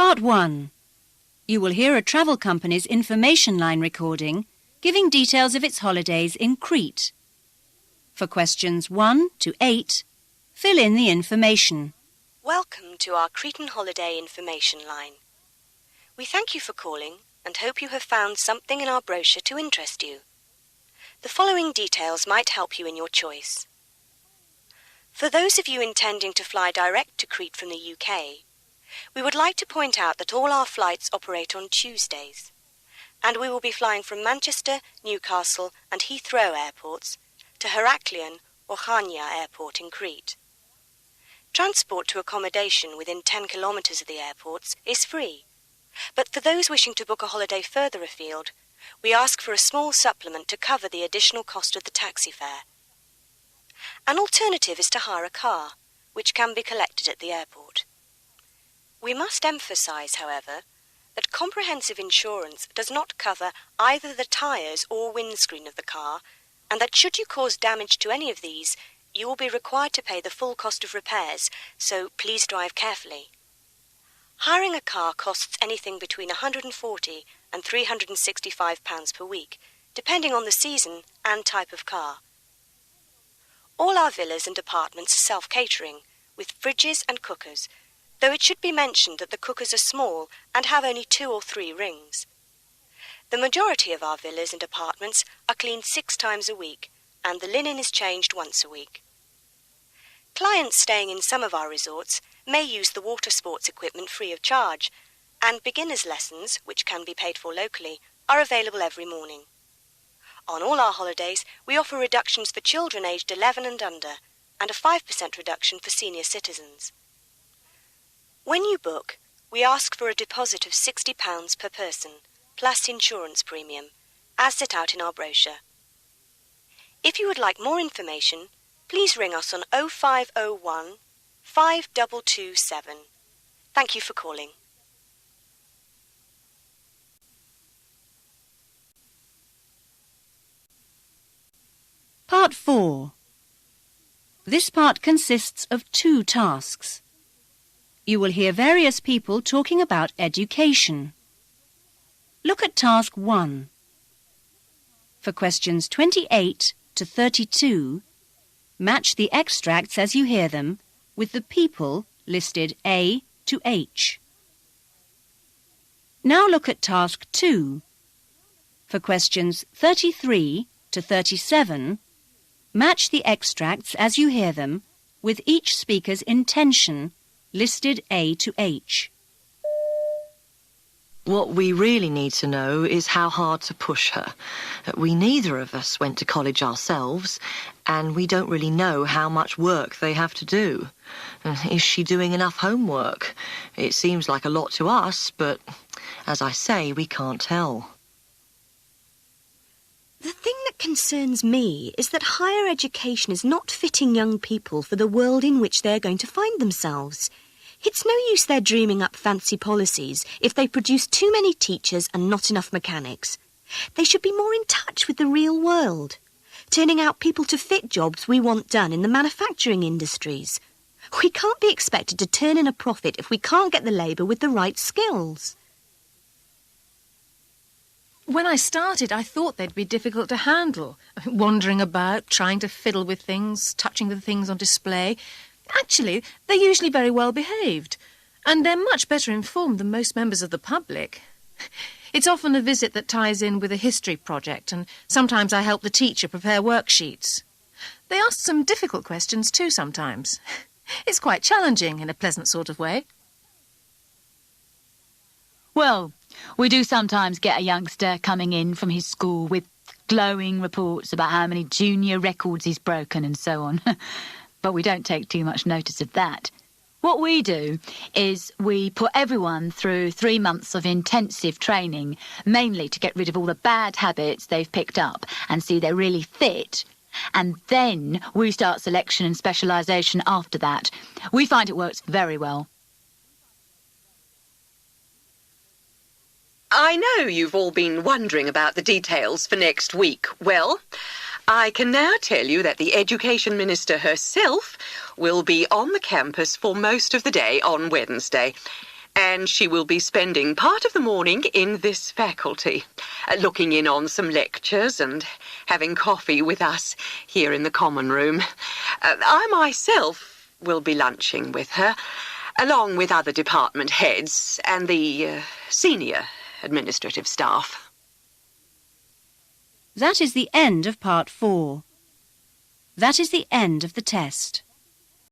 Part 1. You will hear a travel company's information line recording giving details of its holidays in Crete. For questions 1 to 8, fill in the information. Welcome to our Cretan holiday information line. We thank you for calling and hope you have found something in our brochure to interest you. The following details might help you in your choice. For those of you intending to fly direct to Crete from the UK, we would like to point out that all our flights operate on Tuesdays, and we will be flying from Manchester, Newcastle and Heathrow airports to Heraklion or Chania Airport in Crete. Transport to accommodation within 10 kilometres of the airports is free, but for those wishing to book a holiday further afield, we ask for a small supplement to cover the additional cost of the taxi fare. An alternative is to hire a car, which can be collected at the airport. We must emphasise, however, that comprehensive insurance does not cover either the tyres or windscreen of the car, and that should you cause damage to any of these, you will be required to pay the full cost of repairs, so please drive carefully. Hiring a car costs anything between £140 and £365 per week, depending on the season and type of car. All our villas and apartments are self-catering, with fridges and cookers, though it should be mentioned that the cookers are small and have only 2 or 3 rings. The majority of our villas and apartments are cleaned 6 times a week, and the linen is changed once a week. Clients staying in some of our resorts may use the water sports equipment free of charge, and beginners' lessons, which can be paid for locally, are available every morning. On all our holidays, we offer reductions for children aged 11 and under, and a 5% reduction for senior citizens. When you book, we ask for a deposit of £60 per person, plus insurance premium, as set out in our brochure. If you would like more information, please ring us on 0501 5227. Thank you for calling. Part 4. This part consists of 2 tasks. You will hear various people talking about education. Look at task 1. For questions 28 to 32, match the extracts as you hear them with the people listed A to H. Now look at task 2. For questions 33 to 37, match the extracts as you hear them with each speaker's intention listed A to H. What we really need to know is how hard to push her. We neither of us went to college ourselves, and we don't really know how much work they have to do. Is she doing enough homework? It seems like a lot to us, but as I say, we can't tell. The thing that concerns me is that higher education is not fitting young people for the world in which they're going to find themselves. It's no use their dreaming up fancy policies if they produce too many teachers and not enough mechanics. They should be more in touch with the real world, turning out people to fit jobs we want done in the manufacturing industries. We can't be expected to turn in a profit if we can't get the labour with the right skills. When I started, I thought they'd be difficult to handle, wandering about, trying to fiddle with things, touching the things on display. Actually, they're usually very well behaved, and they're much better informed than most members of the public. It's often a visit that ties in with a history project, and sometimes I help the teacher prepare worksheets. They ask some difficult questions too sometimes. It's quite challenging in a pleasant sort of way. Well, we do sometimes get a youngster coming in from his school with glowing reports about how many junior records he's broken and so on. But we don't take too much notice of that. What we do is we put everyone through 3 months of intensive training, mainly to get rid of all the bad habits they've picked up and see they're really fit. And then we start selection and specialisation after that. We find it works very well. I know you've all been wondering about the details for next week. Well, I can now tell you that the Education Minister herself will be on the campus for most of the day on Wednesday. and she will be spending part of the morning in this faculty, looking in on some lectures and having coffee with us here in the common room. I myself will be lunching with her, along with other department heads and the senior administrative staff. That is the end of part 4. That is the end of the test.